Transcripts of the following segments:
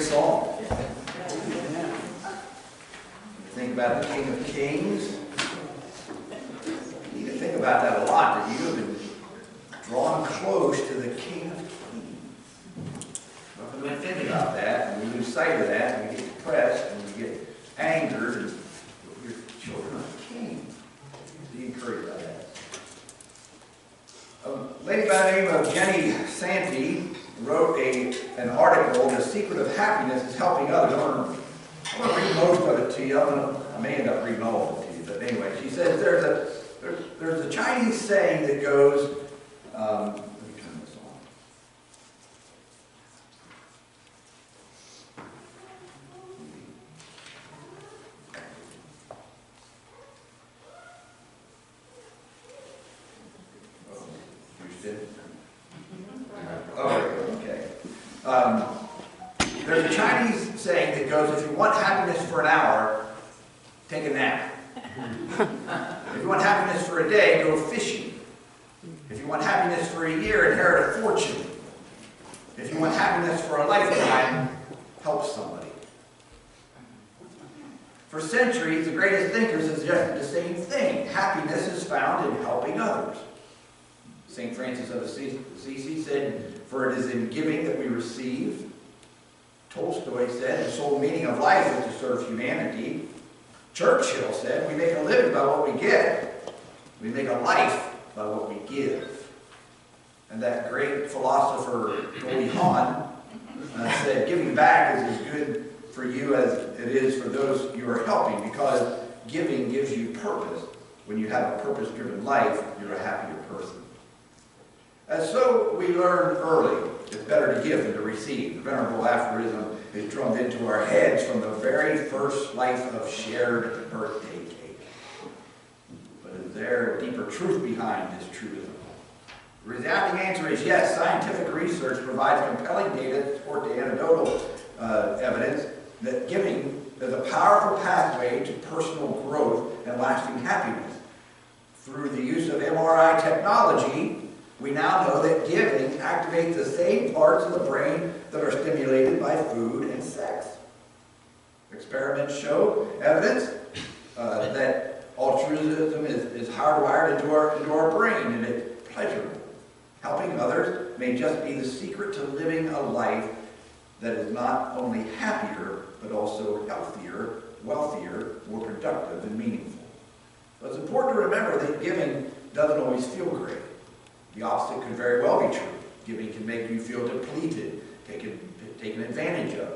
great song. Think about the King of Kings. You need to think about that a lot, that you have been drawn close to the King of Kings. Often we think about that, and we lose sight of that, and we get depressed, and we get angered, and you're children of the King. Be encouraged by that. A lady by the name of Jenny Santee wrote an article, "The Secret of Happiness is Helping Others." I'm going to read most of it to you. I may end up reading all of it to you, but anyway, she says there's a Chinese saying that goes, let me turn this on. Oh, Houston. Oh, okay. There's a Chinese saying that goes, if you want happiness for an hour, take a nap. If you want happiness for a day, go fishing. If you want happiness for a year, inherit a fortune. If you want happiness for a lifetime, help somebody. For centuries, the greatest thinkers have suggested the same thing. Happiness is found in helping others. St. Francis of Assisi said, "For it is in giving that we receive." Tolstoy said, "The sole meaning of life is to serve humanity." Churchill said, "We make a living by what we get. We make a life by what we give." And that great philosopher, Goldie Hawn, said, "Giving back is as good for you as it is for those you are helping, because giving gives you purpose. When you have a purpose-driven life, you're a happier person." And so we learn early, it's better to give than to receive. The venerable aphorism is drummed into our heads from the very first slice of shared birthday cake. But is there a deeper truth behind this truism? The resounding answer is yes. Scientific research provides compelling data to support the anecdotal evidence that giving is a powerful pathway to personal growth and lasting happiness. Through the use of MRI technology, we now know that giving activates the same parts of the brain that are stimulated by food and sex. Experiments show evidence that altruism is hardwired into our brain, and it's pleasurable. Helping others may just be the secret to living a life that is not only happier, but also healthier, wealthier, more productive, and meaningful. But it's important to remember that giving doesn't always feel great. The opposite could very well be true. Giving can make you feel depleted, taken advantage of.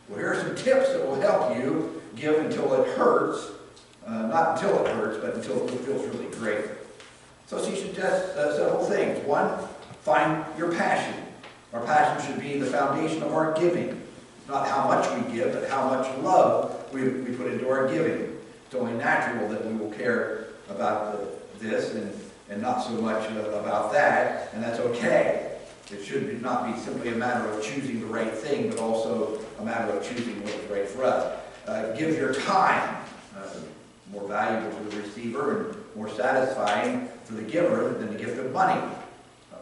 Well, here are some tips that will help you give until it hurts. Not until it hurts, but until it feels really great. So she suggests several things. One, find your passion. Our passion should be the foundation of our giving. Not how much we give, but how much love we put into our giving. It's only natural that we will care about this and not so much about that, and that's okay. It should not be simply a matter of choosing the right thing, but also a matter of choosing what is right for us. Give your time, more valuable to the receiver and more satisfying for the giver than the gift of money.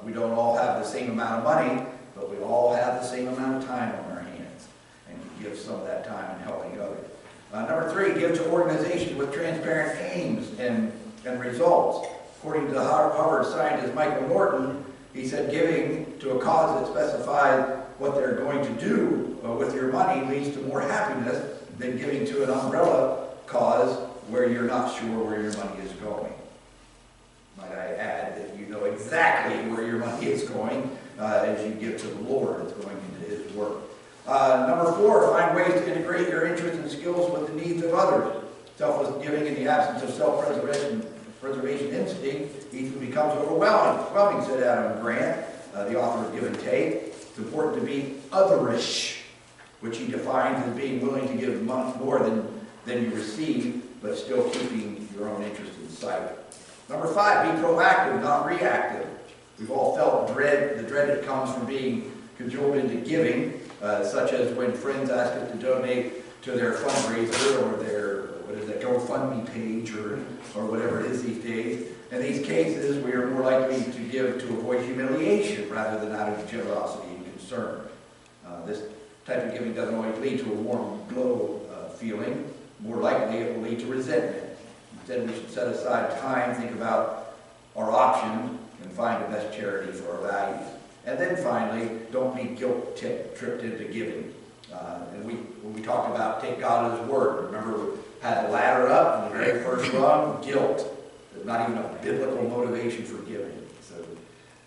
We don't all have the same amount of money, but we all have the same amount of time on our hands, and give some of that time in helping others. Number 3, give to organizations with transparent aims and results. According to Harvard scientist Michael Norton, he said giving to a cause that specifies what they're going to do with your money leads to more happiness than giving to an umbrella cause where you're not sure where your money is going. Might I add that you know exactly where your money is going as you give to the Lord. It's going into His work. Number 4, find ways to integrate your interests and skills with the needs of others. Selfless giving in the absence of self-preservation instinct easily becomes overwhelming, said Adam Grant, the author of Give and Take. It's important to be otherish, which he defines as being willing to give more than you receive, but still keeping your own interest in sight. Number 5, be proactive, not reactive. We've all felt the dread that comes from being cajoled into giving, such as when friends ask us to donate to their fundraiser or their GoFundMe page or whatever it is these days. In these cases, we are more likely to give to avoid humiliation rather than out of generosity and concern. This type of giving doesn't always lead to a warm glow feeling. More likely it will lead to resentment. Instead, we should set aside time, think about our options, and find the best charity for our values. And then finally, don't be guilt-tripped into giving. And when we talked about take God at His word, remember we had the ladder up, and the very first rung, guilt. There's not even a biblical motivation for giving, so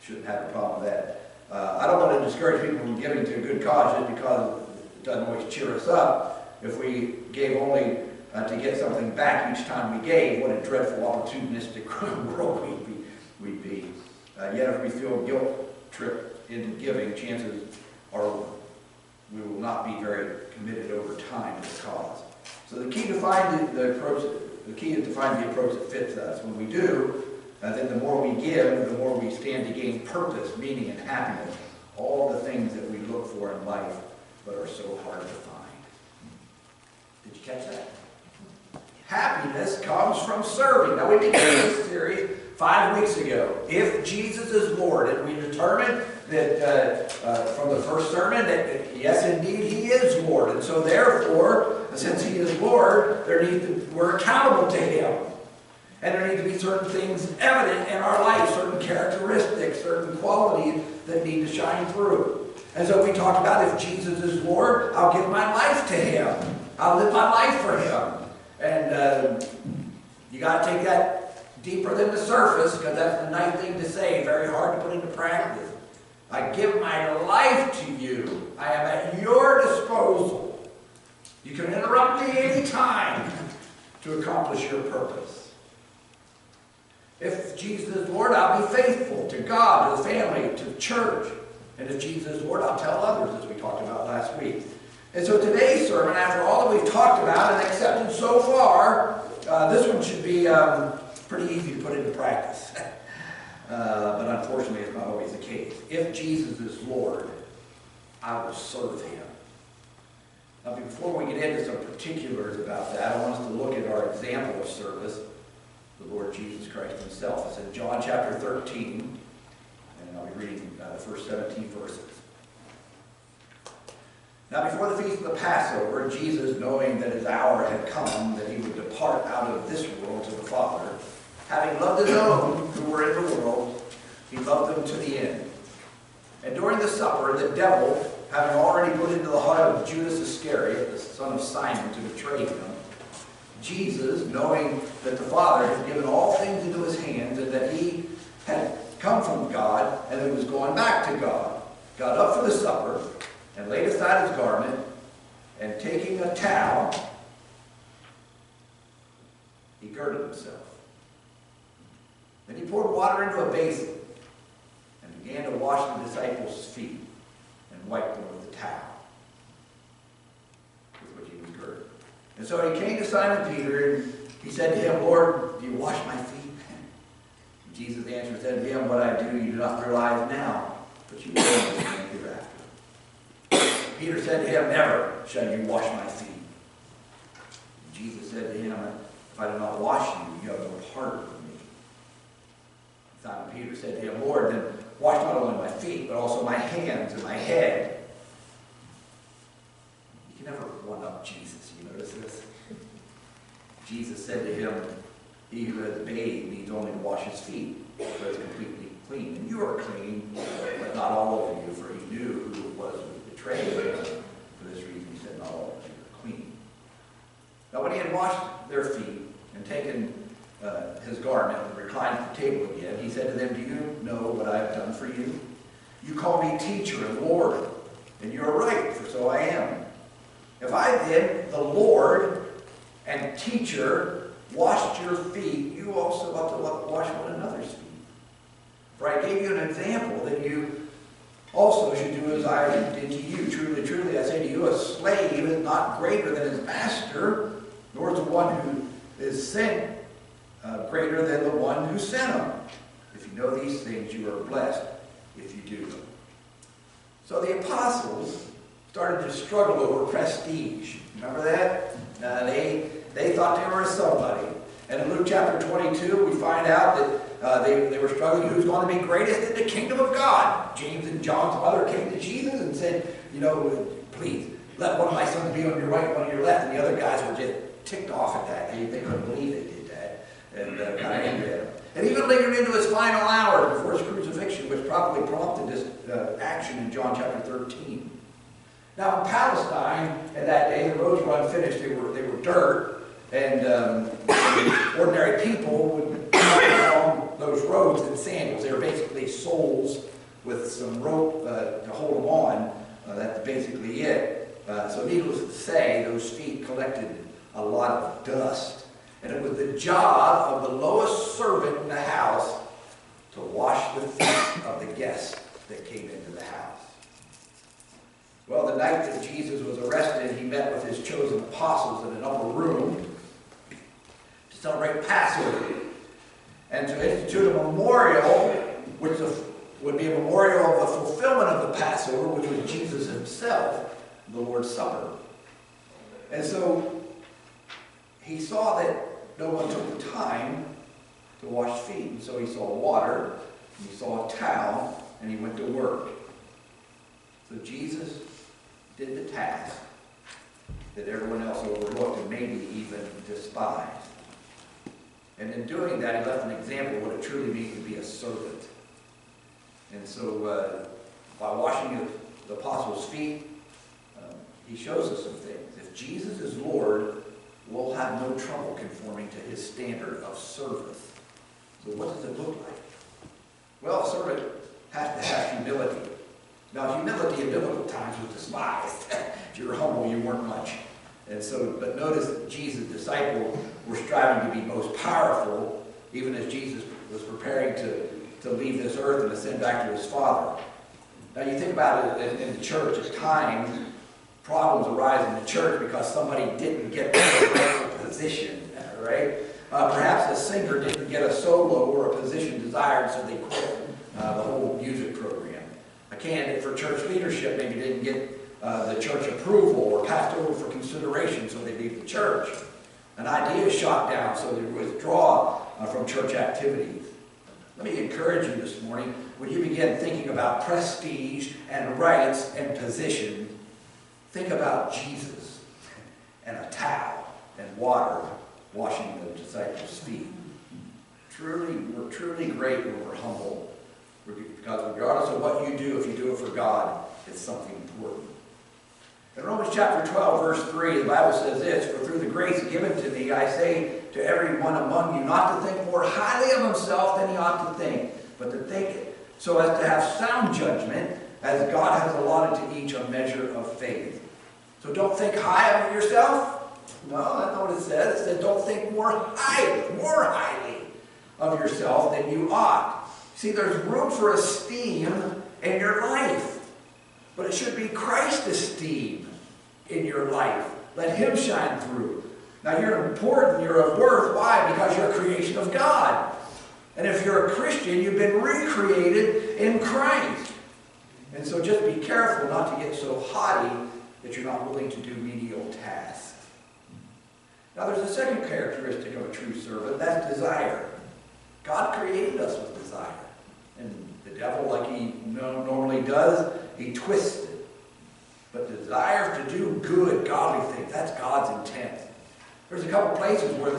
shouldn't have a problem with that. I don't want to discourage people from giving to a good cause just because it doesn't always cheer us up. If we gave only to get something back each time we gave, what a dreadful opportunistic world we'd be. Yet if we feel guilt-tripped into giving, chances are we will not be very committed over time to the cause. So the key is to find the approach that fits us. When we do, then the more we give, the more we stand to gain purpose, meaning, and happiness. All the things that we look for in life, but are so hard to find. Did you catch that? Happiness comes from serving. Now we began this series 5 weeks ago. If Jesus is Lord, and we determined that from the first sermon that yes, indeed, He is Lord, and so therefore, since He is Lord, we're accountable to Him, and there need to be certain things evident in our life, certain characteristics, certain qualities that need to shine through. And so we talked about if Jesus is Lord, I'll give my life to Him. I'll live my life for Him. And you got to take that deeper than the surface, because that's a nice thing to say, very hard to put into practice. I give my life to you. I am at your disposal. You can interrupt me any time to accomplish your purpose. If Jesus is Lord, I'll be faithful to God, to the family, to the church. And if Jesus is Lord, I'll tell others, as we talked about last week. And so today's sermon, after all that we've talked about and accepted so far, this one should be pretty easy to put into practice. But unfortunately, it's not always the case. If Jesus is Lord, I will serve Him. Now, before we get into some particulars about that, I want us to look at our example of service, the Lord Jesus Christ Himself. It's in John chapter 13, and I'll be reading the first 17 verses. Now, before the feast of the Passover, Jesus, knowing that His hour had come, that He would depart out of this world to the Father, having loved His own who were in the world, He loved them to the end. And during the supper, the devil, having already put into the heart of Judas Iscariot, the son of Simon, to betray Him, Jesus, knowing that the Father had given all things into His hands, and that He had come from God, and that He was going back to God, got up for the supper, and laid aside His garment, and taking a towel, He girded Himself. Then He poured water into a basin, and began to wash the disciples' feet, and wiped them with the towel with which He was girded. And so He came to Simon Peter, and He said to him, Lord, do you wash my feet? And Jesus answered, said to him, what I do you do not realize now, but you will understand hereafter. Peter said to him, never shall you wash my feet. And Jesus said to him, if I do not wash you, you have no part with me. Simon Peter said to him, Lord, then wash not only my feet, but also my hands and my head. You can never one-up Jesus. You notice this? Jesus said to him, he who has bathed needs only to wash his feet, so it's completely clean. And you are clean, but not all of you, for He knew who it was who betrayed Him. For this reason He said, not all of you are clean. Now when He had washed their feet and taken His garment and reclined at the table again, He said to them, do you know what I have done for you? You call me teacher and Lord, and you are right, for so I am. If I then, the Lord and teacher, washed your feet, you also ought to wash one another's feet. For I gave you an example that you also should do as I did to you. Truly, truly, I say to you, a slave is not greater than his master, nor is the one who is sent greater than the one who sent him. If you know these things, you are blessed if you do them. So the apostles started to struggle over prestige. Remember that? They thought they were somebody. And in Luke chapter 22, we find out that they were struggling who's going to be greatest in the kingdom of God. James and John's mother came to Jesus and said, you know, please, let one of my sons be on your right, one on your left. And the other guys were just ticked off at that. They couldn't believe they did that, and kind of angry at him. And even lingered into his final hours before his crucifixion, which probably prompted this action in John chapter 13. Now in Palestine, in that day, the roads were unfinished. They were dirt, and ordinary people would walk along those roads in sandals. They were basically soles with some rope to hold them on. That's basically it. So needless to say, those feet collected a lot of dust. And it was the job of the lowest servant in the house to wash the feet of the guests that came into the house. Well, the night that Jesus was arrested, he met with his chosen apostles in an upper room to celebrate Passover and to institute a memorial, which would be a memorial of the fulfillment of the Passover, which was Jesus himself, the Lord's Supper. And so he saw that no one took the time to wash feet. And so he saw water, and he saw a towel, and he went to work. So Jesus did the task that everyone else overlooked and maybe even despised. And in doing that, he left an example of what it truly means to be a servant. And so by washing the apostles' feet, he shows us some things. If Jesus is Lord, we'll have no trouble conforming to his standard of service. So what does it look like? Well, a servant has to have humility. Now, humility in biblical times was despised. If you were humble, you weren't much. And so, but notice that Jesus' disciples were striving to be most powerful, even as Jesus was preparing to leave this earth and ascend back to his Father. Now, you think about it in the church, at times, problems arise in the church because somebody didn't get the right position, right? Perhaps a singer didn't get a solo or a position desired, so they quit the whole music program. A candidate for church leadership maybe didn't get the church approval or passed over for consideration, so they leave the church. An idea is shot down, so they withdraw from church activities. Let me encourage you this morning, when you begin thinking about prestige and rights and position, think about Jesus and a towel and water washing the disciples' feet. We're truly great when we're humble. Because regardless of what you do, if you do it for God, it's something important. In Romans chapter 12, verse 3, the Bible says this, "For through the grace given to me, I say to every one among you not to think more highly of himself than he ought to think, but to think it so as to have sound judgment, as God has allotted to each a measure of faith." So don't think high of yourself. No, that's not what it says. It said don't think more highly of yourself than you ought. See, there's room for esteem in your life. But it should be Christ's esteem in your life. Let him shine through. Now you're important, you're of worth. Why? Because you're a creation of God. And if you're a Christian, you've been recreated in Christ. And so just be careful not to get so haughty that you're not willing to do menial tasks. Now there's a second characteristic of a true servant, that's desire. God created us with desire. And the devil, like he normally does, he twists it. But desire to do good, godly things, that's God's intent. There's a couple places where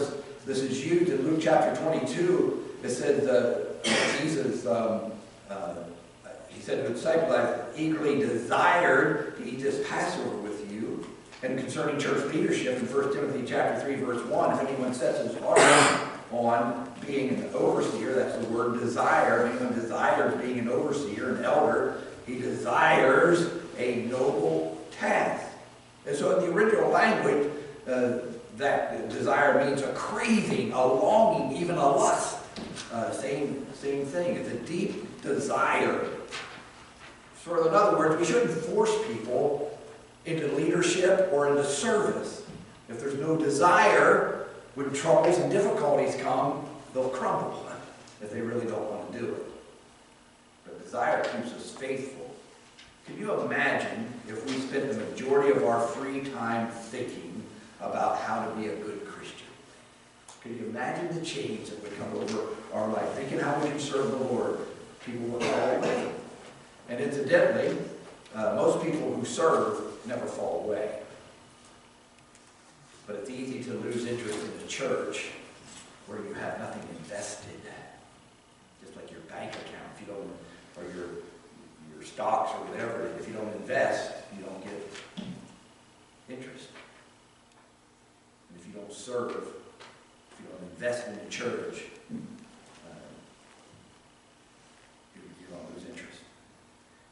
this is used. In Luke chapter 22, it says Jesus, he said to the disciples, "I eagerly desired to eat this Passover with you." And concerning church leadership, in 1 Timothy chapter 3, verse 1, if anyone sets his heart on being an overseer, that's the word desire. If anyone desires being an overseer, an elder, he desires a noble task. And so in the original language, that desire means a craving, a longing, even a lust. Same thing. It's a deep desire. So in other words, we shouldn't force people into leadership or into service. If there's no desire, when troubles and difficulties come, they'll crumble if they really don't want to do it. But desire keeps us faithful. Can you imagine if we spent the majority of our free time thinking about how to be a good Christian? Can you imagine the change that would come over our life? Thinking how we can serve the Lord. People would fall away. And incidentally, Most people who serve never fall away. But it's easy to lose interest in the church where you have nothing invested. Just like your bank account, if you don't, or your stocks or whatever, if you don't invest, you don't get interest. And if you don't serve, if you don't invest in the church, you don't lose interest.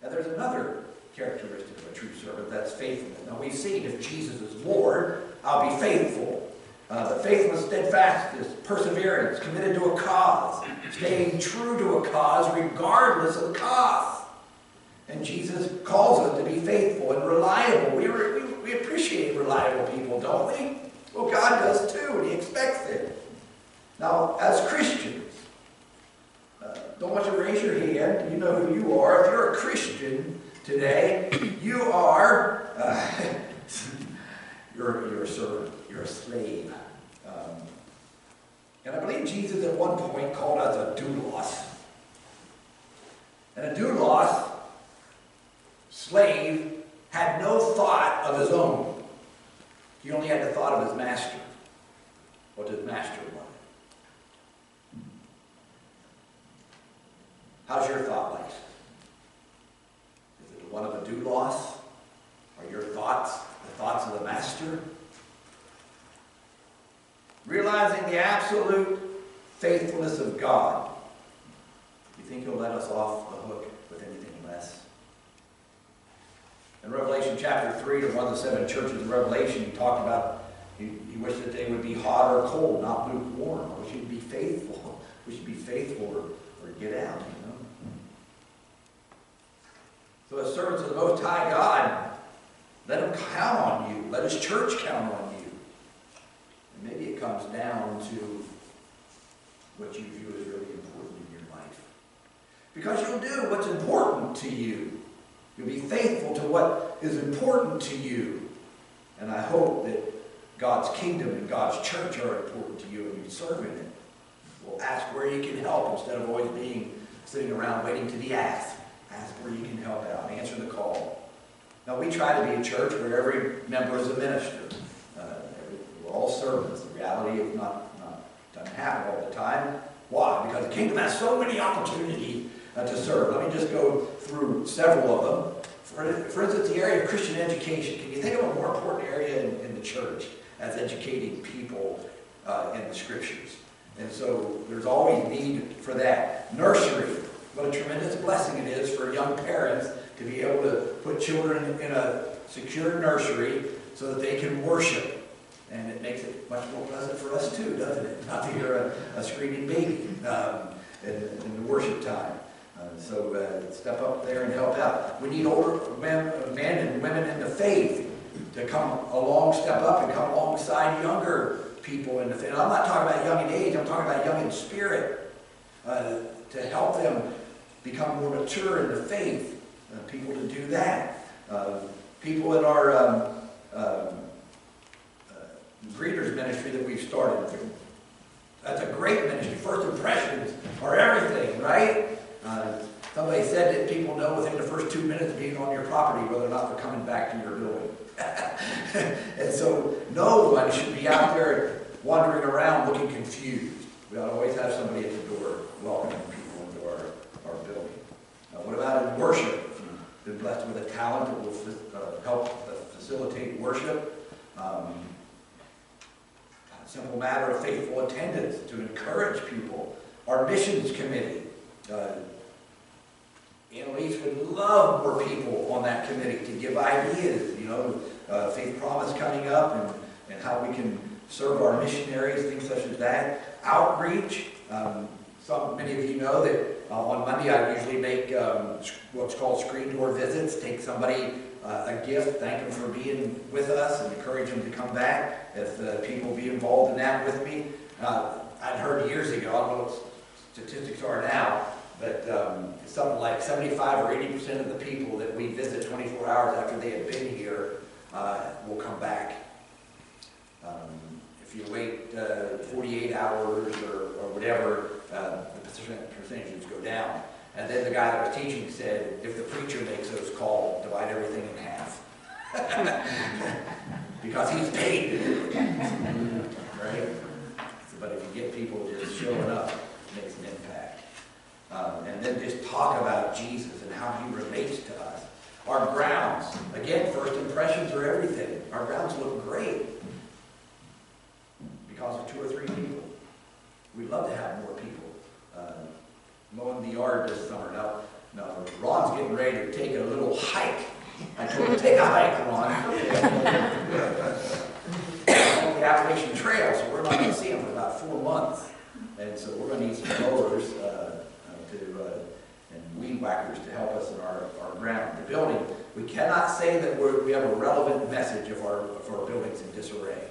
Now there's another characteristic of a true servant, that's faithfulness. Now we've seen if Jesus is Lord, I'll be faithful. But faithfulness, steadfastness, perseverance, committed to a cause, staying true to a cause regardless of the cost. And Jesus calls us to be faithful and reliable. We appreciate reliable people, don't we? Well, God does too, and He expects it. Now, as Christians, don't want you to raise your hand. You know who you are. If you're a Christian today, you are you're a servant. You're a slave. And I believe Jesus at one point called us a doulos. And a doulos, slave, had no thought of his own. He only had the thought of his master. What his master wanted. How's your thought life? Is it one of a doulos? Are your thoughts the thoughts of the master? Realizing the absolute faithfulness of God, do you think He'll let us off the hook with anything less? In Revelation chapter 3, to one of the 7 churches in Revelation, He talked about, he wished that they would be hot or cold, not lukewarm. We should be faithful. We should be faithful or get out, you know. So as servants of the Most High God, let Him count on you. Let His church count on you. And maybe it comes down to what you view as really important in your life. Because you'll do what's important to you. You'll be faithful to what is important to you. And I hope that God's kingdom and God's church are important to you and you serve in it. Well, ask where you can help instead of always sitting around waiting to be asked. Ask where you can help out. Answer the call. Now, we try to be a church where every member is a minister. We're all servants. The reality of doesn't happen all the time. Why? Because the kingdom has so many opportunities to serve. Let me just go through several of them. For instance, the area of Christian education. Can you think of a more important area in the church as educating people in the Scriptures? And so there's always need for that. Nursery. What a tremendous blessing it is for young parents to be able to put children in a secure nursery so that they can worship. And it makes it much more pleasant for us too, doesn't it? Not to hear a screaming baby in the worship time. So step up there and help out. We need older men and women in the faith to come along, step up and come alongside younger people in the faith. And I'm not talking about young in age, I'm talking about young in spirit. To help them become more mature in the faith. People to do that. People in our greeters ministry that we've started. That's a great ministry. First impressions are everything, right? Somebody said that people know within the first 2 minutes of being on your property whether or not they're coming back to your building. And so no one should be out there wandering around looking confused. We ought to always have somebody at the door welcoming people into our building. What about in worship? If you've been blessed with a talent that will help facilitate worship. Simple matter of faithful attendance to encourage people. Our missions committee. Annalise would love more people on that committee to give ideas, you know, Faith Promise coming up and how we can serve our missionaries, things such as that. Outreach. Many of you know that on Monday I usually make what's called screen door visits. Take somebody a gift, thank them for being with us, and encourage them to come back. If people be involved in that with me. I'd heard years ago, I don't know what statistics are now, but something like 75 or 80% of the people that we visit 24 hours after they have been here will come back. If you wait 48 hours or whatever, the percentages go down. And then the guy that was teaching said, if the preacher makes those calls, divide everything in half. Because he's paid. Right? But if you get people just showing up, it makes an impact. And then just talk about Jesus and how he relates to us. Our grounds, again, first impressions are everything. Our grounds look great because of 2 or 3 people. We'd love to have more people mowing the yard this summer. Now, Ron's getting ready to take a little hike. I told him, take a hike, Ron. On the Appalachian Trail, so we're not going to see him for about 4 months. And so we're going to need some mowers and weed whackers to help us in our ground. The building, we cannot say that we have a relevant message if our building's in disarray.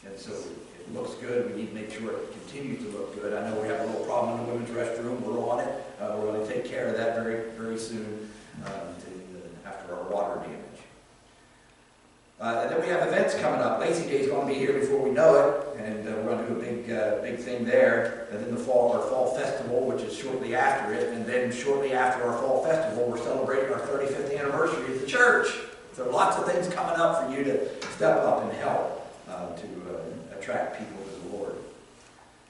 And so it looks good. We need to make sure it continues to look good. I know we have a little problem in the women's restroom. We're on it. We're going to take care of that very, very soon after our water damage. And then we have events coming up. Lazy Day is going to be here before we know it, and we're going to do a big thing there. And then our fall festival, which is shortly after it, and then shortly after our fall festival, we're celebrating our 35th anniversary of the church. So lots of things coming up for you to step up and help to attract people to the Lord.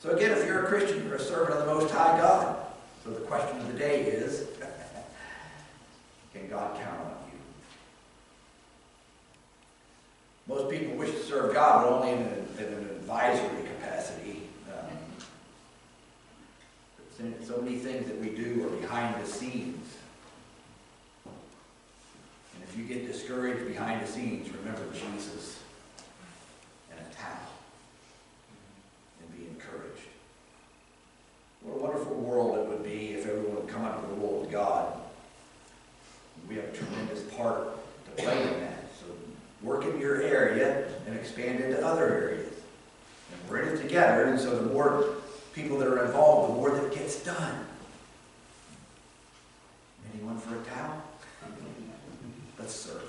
So again, if you're a Christian, you're a servant of the Most High God. So the question of the day is, can God count on you? Most people wish to serve God, but only in an advisory capacity. So many things that we do are behind the scenes. And if you get discouraged behind the scenes, remember Jesus and a towel and be encouraged. What a wonderful world it would be if everyone would come under the rule of God. We have a tremendous part to play in that. So work in your area and expand into other areas. And we're in it together, and so the more people that are involved, the more that gets done. Anyone for a towel? Let's serve.